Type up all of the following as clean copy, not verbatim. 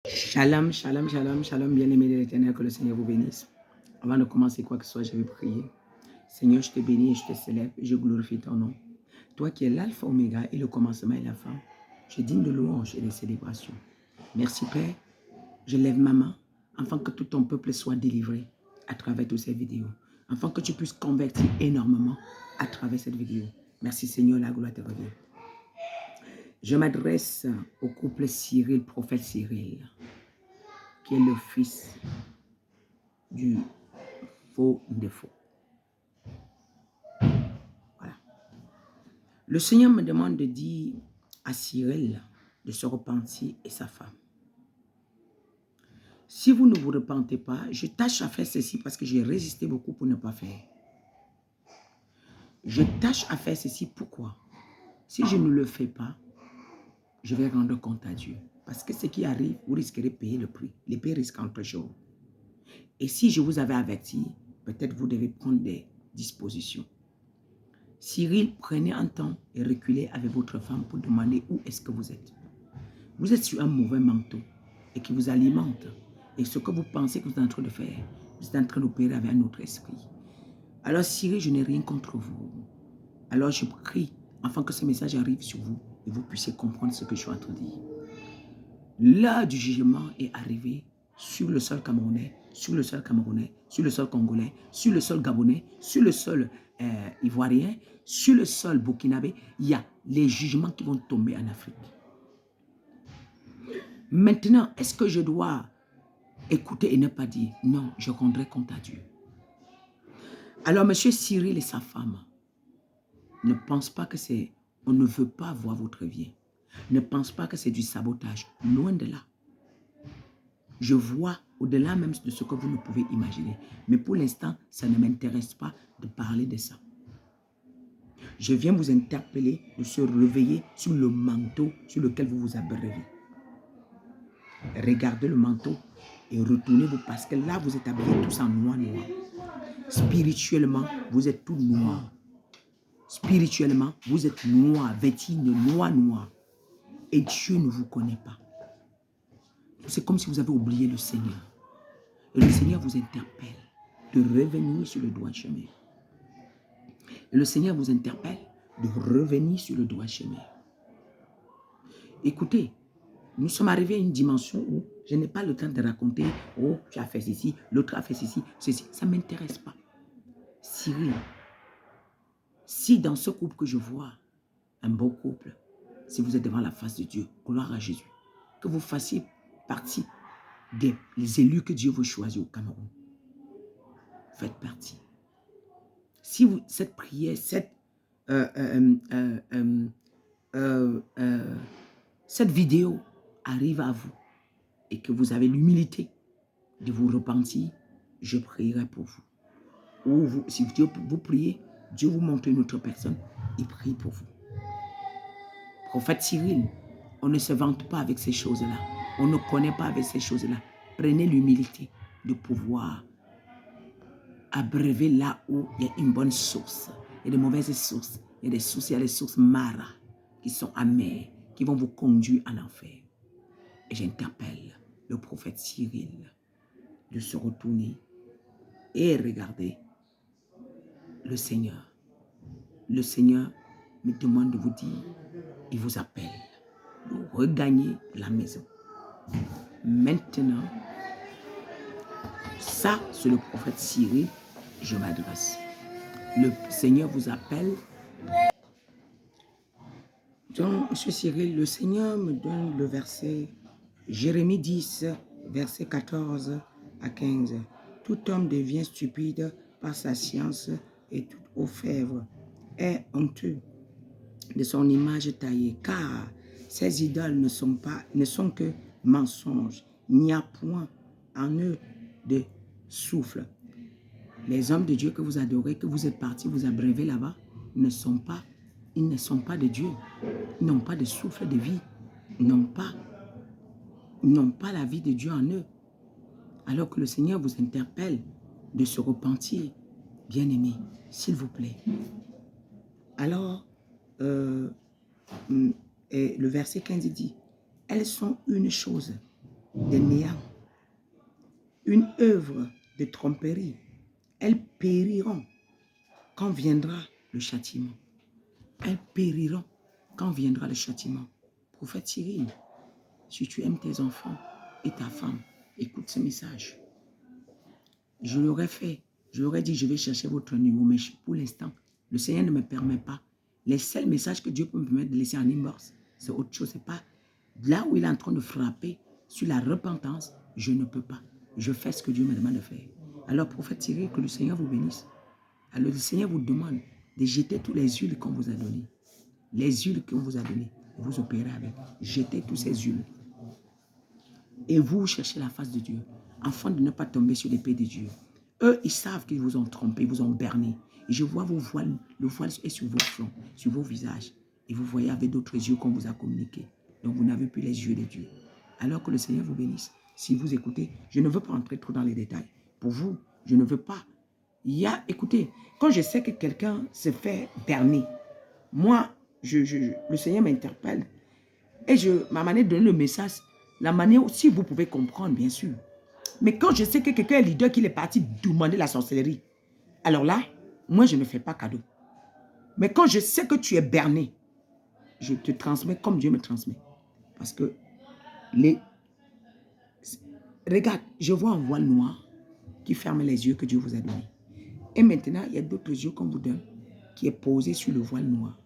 Shalom, shalom, shalom, shalom, bien-aimé de l'Éternel, que le Seigneur vous bénisse. Avant de commencer quoi que ce soit, je vais prier. Seigneur, je te bénis et je te célèbre et je glorifie ton nom. Toi qui es l'alpha, oméga et le commencement et la fin, je digne de louange et de célébration. Merci Père, je lève ma main afin que tout ton peuple soit délivré à travers toutes ces vidéos, afin que tu puisses convertir énormément à travers cette vidéo. Merci Seigneur, la gloire te revient. Je m'adresse au couple Cyril, prophète Cyril, qui est le fils du faux défaut. Voilà. Le Seigneur me demande de dire à Cyril de se repentir et sa femme. Si vous ne vous repentez pas, je tâche à faire ceci parce que j'ai résisté beaucoup pour ne pas faire. Je tâche à faire ceci, pourquoi? Si je ne le fais pas, je vais rendre compte à Dieu. Parce que ce qui arrive, vous risquerez de payer le prix. L'épée risque entre jours. Et si je vous avais averti, peut-être vous devez prendre des dispositions. Cyril, prenez un temps et reculez avec votre femme pour demander où est-ce que vous êtes. Vous êtes sur un mauvais manteau et qui vous alimente. Et ce que vous pensez que vous êtes en train de faire, vous êtes en train d'opérer avec un autre esprit. Alors Cyril, je n'ai rien contre vous. Alors je prie afin que ce message arrive sur vous et vous puissiez comprendre ce que je suis en train de dire. L'heure du jugement est arrivée sur le sol camerounais, sur le sol camerounais, sur le sol congolais, sur le sol gabonais, sur le sol ivoirien, sur le sol burkinabé. Il y a les jugements qui vont tomber en Afrique. Maintenant, est-ce que je dois écouter et ne pas dire? Non, je rendrai compte à Dieu. Alors, M. Cyril et sa femme ne pensent pas que c'est... On ne veut pas voir votre vie. Ne pense pas que c'est du sabotage. Loin de là. Je vois au-delà même de ce que vous ne pouvez imaginer. Mais pour l'instant, ça ne m'intéresse pas de parler de ça. Je viens vous interpeller de se réveiller sur le manteau sur lequel vous vous abreuvez. Regardez le manteau et retournez-vous parce que là, vous êtes habillés tous en noir. Spirituellement, vous êtes tout noir. Spirituellement, vous êtes noir, vêtis de noir. Et Dieu ne vous connaît pas. C'est comme si vous avez oublié le Seigneur. Et le Seigneur vous interpelle de revenir sur le droit chemin. Et le Seigneur vous interpelle de revenir sur le droit chemin. Écoutez, nous sommes arrivés à une dimension où je n'ai pas le temps de raconter « Oh, tu as fait ceci, l'autre a fait ceci, ceci. » Ça ne m'intéresse pas. Cyril, si dans ce couple que je vois, un beau couple, si vous êtes devant la face de Dieu, gloire à Jésus, que vous fassiez partie des élus que Dieu veut choisir au Cameroun. Faites partie. Si vous, cette prière, cette vidéo arrive à vous et que vous avez l'humilité de vous repentir, je prierai pour vous. Ou vous, si Dieu vous priez, Dieu vous montre une autre personne, il prie pour vous. Prophète Cyril, on ne se vante pas avec ces choses-là. On ne connaît pas avec ces choses-là. Prenez l'humilité de pouvoir abreuver là où il y a une bonne source. Il y a des mauvaises sources. Il y a des sources, il y a des sources maras qui sont amères, qui vont vous conduire en enfer. Et j'interpelle le prophète Cyril de se retourner et regarder le Seigneur. Le Seigneur me demande de vous dire, il vous appelle de regagner la maison. Maintenant, ça, c'est le prophète Cyril, je m'adresse. Le Seigneur vous appelle. Donc, M. Cyril, le Seigneur me donne le verset, Jérémie 10, verset 14 à 15. Tout homme devient stupide par sa science et tout orfèvre est honteux de son image taillée, car ces idoles ne sont que mensonges. Il n'y a point en eux de souffle. Les hommes de Dieu que vous adorez, que vous êtes partis vous abreuver là-bas, ils ne sont pas de Dieu. Ils n'ont pas de souffle de vie. Ils n'ont pas la vie de Dieu en eux. Alors que le Seigneur vous interpelle de se repentir, bien-aimé, s'il vous plaît. Alors, et le verset 15 dit, elles sont une chose, de néant, une œuvre de tromperie, elles périront quand viendra le châtiment. Elles périront quand viendra le châtiment. Prophète Cyril, si tu aimes tes enfants et ta femme, écoute ce message. Je l'aurais fait. Je l'aurais dit, je vais chercher votre numéro, mais pour l'instant, le Seigneur ne me permet pas. Les seuls messages que Dieu peut me permettre de laisser en inbox, c'est autre chose. C'est pas là où il est en train de frapper sur la repentance, je ne peux pas. Je fais ce que Dieu me demande de faire. Alors, prophète Cyril, que le Seigneur vous bénisse. Alors, le Seigneur vous demande de jeter tous les huiles qu'on vous a données. Les huiles qu'on vous a données, vous opérez avec. Jetez toutes ces huiles. Et vous cherchez la face de Dieu, afin de ne pas tomber sur l'épée de Dieu. Eux, ils savent qu'ils vous ont trompé, ils vous ont berné. Et je vois vos voiles, le voile est sur vos fronts, sur vos visages. Et vous voyez avec d'autres yeux qu'on vous a communiqué. Donc vous n'avez plus les yeux de Dieu. Alors que le Seigneur vous bénisse. Si vous écoutez, je ne veux pas entrer trop dans les détails. Pour vous, je ne veux pas. Écoutez, quand je sais que quelqu'un se fait berner, moi, le Seigneur m'interpelle. Et ma manière de donner le message, la manière aussi vous pouvez comprendre, bien sûr. Mais quand je sais que quelqu'un est leader, qu'il est parti demander la sorcellerie, alors là, moi, je ne fais pas cadeau. Mais quand je sais que tu es berné, je te transmets comme Dieu me transmet. Parce que, regarde, je vois un voile noir qui ferme les yeux que Dieu vous a donnés. Et maintenant, il y a d'autres yeux qu'on vous donne qui est posé sur le voile noir.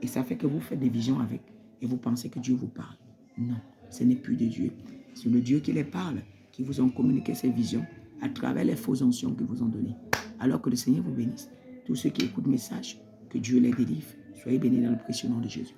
Et ça fait que vous faites des visions avec. Et vous pensez que Dieu vous parle. Non, ce n'est plus de Dieu. C'est le Dieu qui les parle, qui vous ont communiqué ces visions à travers les fausses onction qu'ils vous ont données. Alors que le Seigneur vous bénisse. Tous ceux qui écoutent le message, que Dieu les délivre. Soyez bénis dans le précieux nom de Jésus.